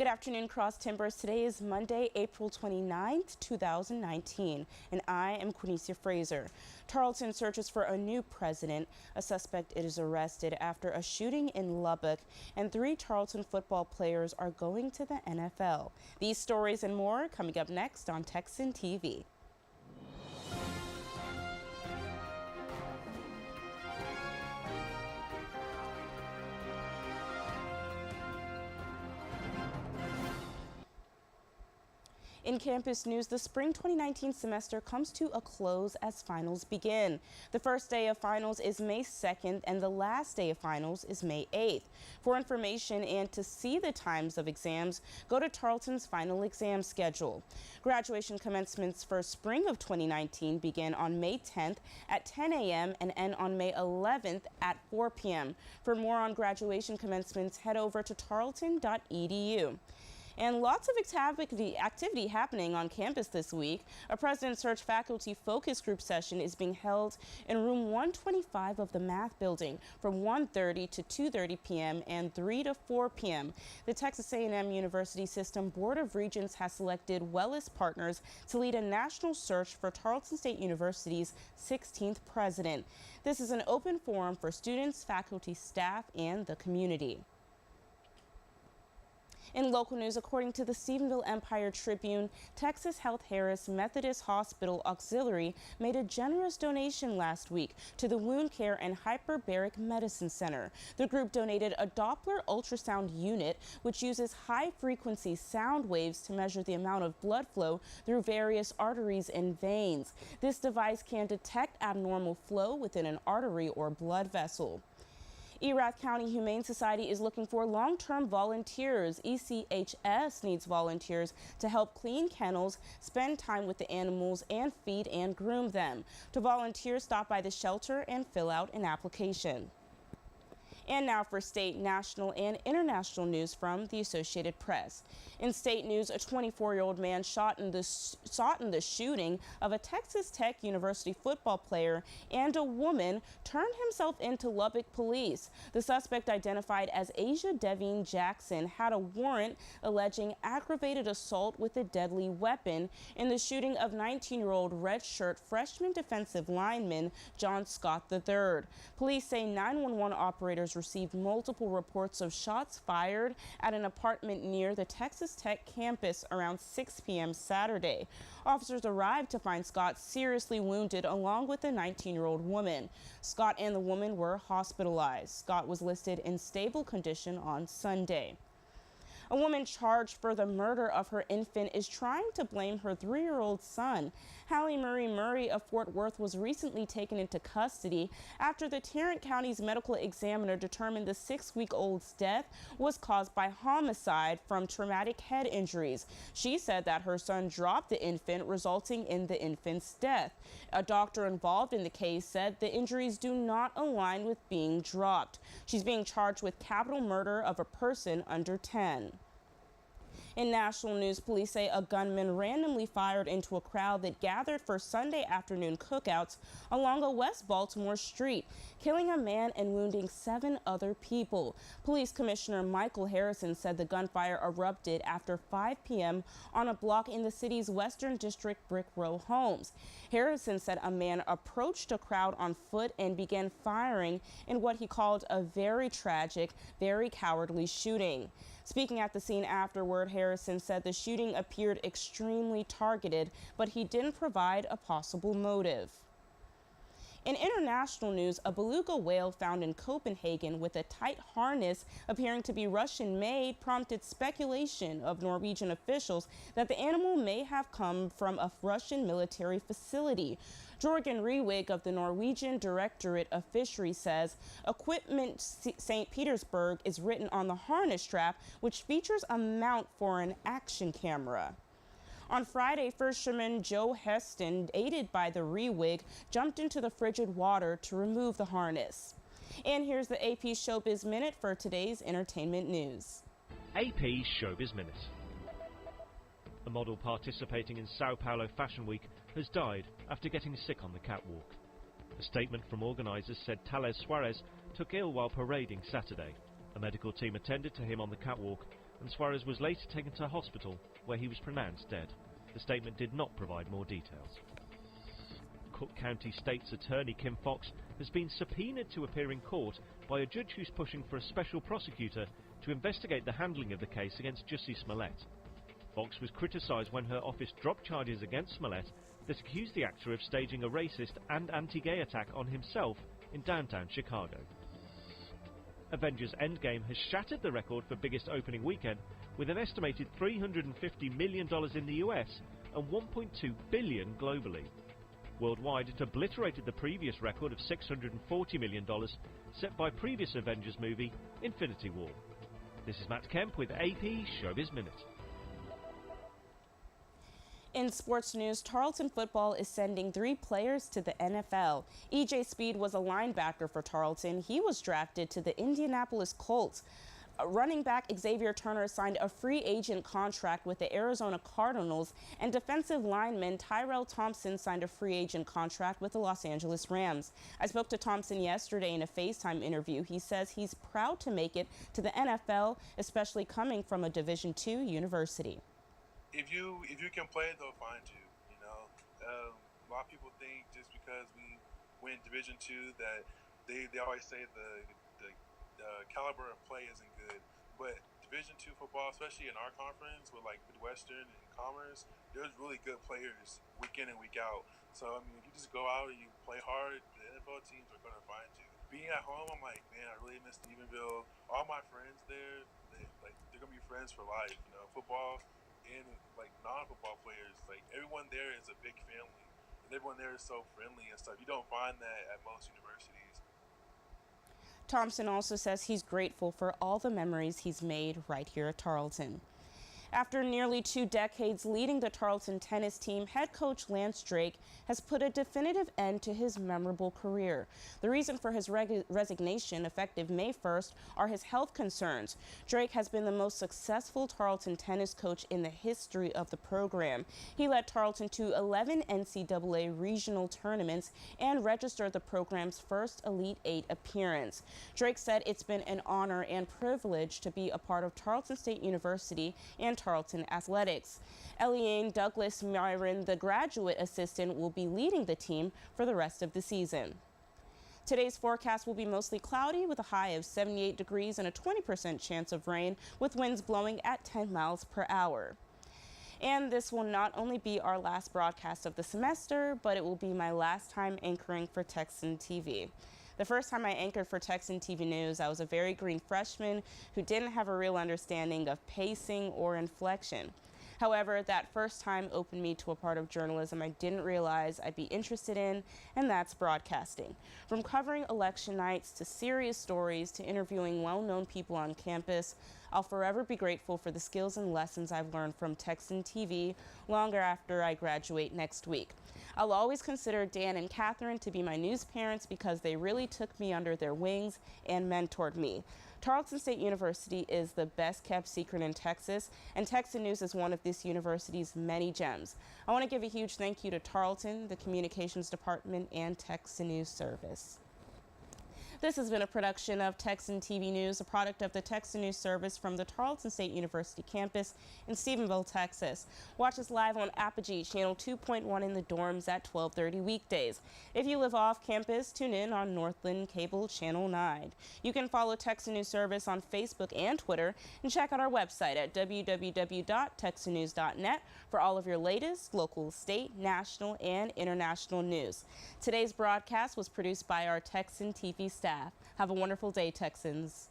Good afternoon, Cross Timbers. Today is Monday, April 29th, 2019, and I am Quanecia Fraser. Tarleton searches for a new president. A suspect is arrested after a shooting in Lubbock, and 3 Tarleton football players are going to the NFL. These stories and more coming up next on Texan TV. In campus news, the spring 2019 semester comes to a close as finals begin. The first day of finals is May 2nd and the last day of finals is May 8th. For information and to see the times of exams, go to Tarleton's final exam schedule. Graduation commencements for spring of 2019 begin on May 10th at 10 a.m. and end on May 11th at 4 p.m. For more on graduation commencements, head over to tarleton.edu. And lots of activity happening on campus this week. A President Search faculty focus group session is being held in room 125 of the math building from 1:30 to 2:30 p.m. and 3 to 4 p.m. The Texas A&M University System Board of Regents has selected Wellis Partners to lead a national search for Tarleton State University's 16th president. This is an open forum for students, faculty, staff, and the community. In local news, according to the Stephenville Empire Tribune, Texas Health Harris Methodist Hospital Auxiliary made a generous donation last week to the Wound Care and Hyperbaric Medicine Center. The group donated a Doppler ultrasound unit, which uses high-frequency sound waves to measure the amount of blood flow through various arteries and veins. This device can detect abnormal flow within an artery or blood vessel. Erath County Humane Society is looking for long-term volunteers. ECHS needs volunteers to help clean kennels, spend time with the animals, and feed and groom them. To volunteer, stop by the shelter and fill out an application. And now for state, national, and international news from the Associated Press. In state news, a 24-year-old man shot in the shooting of a Texas Tech University football player and a woman turned himself into Lubbock police. The suspect, identified as Asia Devine Jackson, had a warrant alleging aggravated assault with a deadly weapon in the shooting of 19-year-old redshirt freshman defensive lineman John Scott III. Police say 911 operators received multiple reports of shots fired at an apartment near the Texas Tech campus around 6 p.m. Saturday. Officers arrived to find Scott seriously wounded along with a 19-year-old woman. Scott and the woman were hospitalized. Scott was listed in stable condition on Sunday. A woman charged for the murder of her infant is trying to blame her 3-year-old son. Hallie Marie Murray of Fort Worth was recently taken into custody after the Tarrant County's medical examiner determined the 6-week-old's death was caused by homicide from traumatic head injuries. She said that her son dropped the infant, resulting in the infant's death. A doctor involved in the case said the injuries do not align with being dropped. She's being charged with capital murder of a person under 10. In national news, police say a gunman randomly fired into a crowd that gathered for Sunday afternoon cookouts along a West Baltimore street, killing a man and wounding 7 other people. Police Commissioner Michael Harrison said the gunfire erupted after 5 p.m. on a block in the city's Western District Brick Row homes. Harrison said a man approached a crowd on foot and began firing in what he called a very tragic, very cowardly shooting. Speaking at the scene afterward, Harrison said the shooting appeared extremely targeted, but he didn't provide a possible motive. In international news, a beluga whale found in Copenhagen with a tight harness appearing to be Russian-made prompted speculation of Norwegian officials that the animal may have come from a Russian military facility. Jorgen Rewig of the Norwegian Directorate of Fisheries says Equipment St. Petersburg is written on the harness strap, which features a mount for an action camera. On Friday, Fisherman Joe Heston, aided by the Rewig, jumped into the frigid water to remove the harness. And here's the AP Showbiz Minute for today's entertainment news. AP Showbiz Minute. A model participating in Sao Paulo Fashion Week has died after getting sick on the catwalk. A statement from organisers said Thales Suarez took ill while parading Saturday. A medical team attended to him on the catwalk, and Suarez was later taken to hospital where he was pronounced dead. The statement did not provide more details. Cook County State's Attorney Kim Fox has been subpoenaed to appear in court by a judge who's pushing for a special prosecutor to investigate the handling of the case against Jussie Smollett. Fox was criticised when her office dropped charges against Smollett that accused the actor of staging a racist and anti-gay attack on himself in downtown Chicago. Avengers Endgame has shattered the record for biggest opening weekend with an estimated $350 million in the US and $1.2 billion globally. Worldwide, it obliterated the previous record of $640 million set by previous Avengers movie, Infinity War. This is Matt Kemp with AP Showbiz Minute. In sports news, Tarleton football is sending 3 players to the NFL. E.J. Speed was a linebacker for Tarleton. He was drafted to the Indianapolis Colts. Running back Xavier Turner signed a free agent contract with the Arizona Cardinals, and defensive lineman Tyrell Thompson signed a free agent contract with the Los Angeles Rams. I spoke to Thompson yesterday in a FaceTime interview. He says he's proud to make it to the NFL, especially coming from a Division II university. If you can play, they'll find you. You know, a lot of people think just because we win Division II that they always say the caliber of play isn't good. But Division II football, especially in our conference with like Midwestern and Commerce, there's really good players week in and week out. So I mean, if you just go out and you play hard, the NFL teams are going to find you. Being at home, I'm like, man, I really miss Stephenville. All my friends there, they're going to be friends for life. You know, football. And like non-football players, like everyone there is a big family, and everyone there is so friendly and stuff. You don't find that at most universities. Thompson also says he's grateful for all the memories he's made right here at Tarleton. After nearly 2 decades leading the Tarleton tennis team, head coach Lance Drake has put a definitive end to his memorable career. The reason for his resignation, effective May 1st, are his health concerns. Drake has been the most successful Tarleton tennis coach in the history of the program. He led Tarleton to 11 NCAA regional tournaments and registered the program's first Elite 8 appearance. Drake said it's been an honor and privilege to be a part of Tarleton State University and Tarleton athletics. Eliane Douglas Myron, the graduate assistant, will be leading the team for the rest of the season. Today's forecast will be mostly cloudy with a high of 78 degrees and a 20% chance of rain, with winds blowing at 10 miles per hour. And this will not only be our last broadcast of the semester, but it will be my last time anchoring for Texan TV. The first time I anchored for Texan TV News, I was a very green freshman who didn't have a real understanding of pacing or inflection. However, that first time opened me to a part of journalism I didn't realize I'd be interested in, and that's broadcasting. From covering election nights to serious stories to interviewing well-known people on campus, I'll forever be grateful for the skills and lessons I've learned from Texan TV longer after I graduate next week. I'll always consider Dan and Catherine to be my news parents because they really took me under their wings and mentored me. Tarleton State University is the best kept secret in Texas, and Texan News is one of this university's many gems. I want to give a huge thank you to Tarleton, the Communications Department, and Texan News Service. This has been a production of Texan TV News, a product of the Texan News Service from the Tarleton State University campus in Stephenville, Texas. Watch us live on Apogee, channel 2.1 in the dorms at 12:30 weekdays. If you live off campus, tune in on Northland Cable Channel 9. You can follow Texan News Service on Facebook and Twitter, and check out our website at www.texannews.net for all of your latest local, state, national, and international news. Today's broadcast was produced by our Texan TV staff. Have a wonderful day, Texans.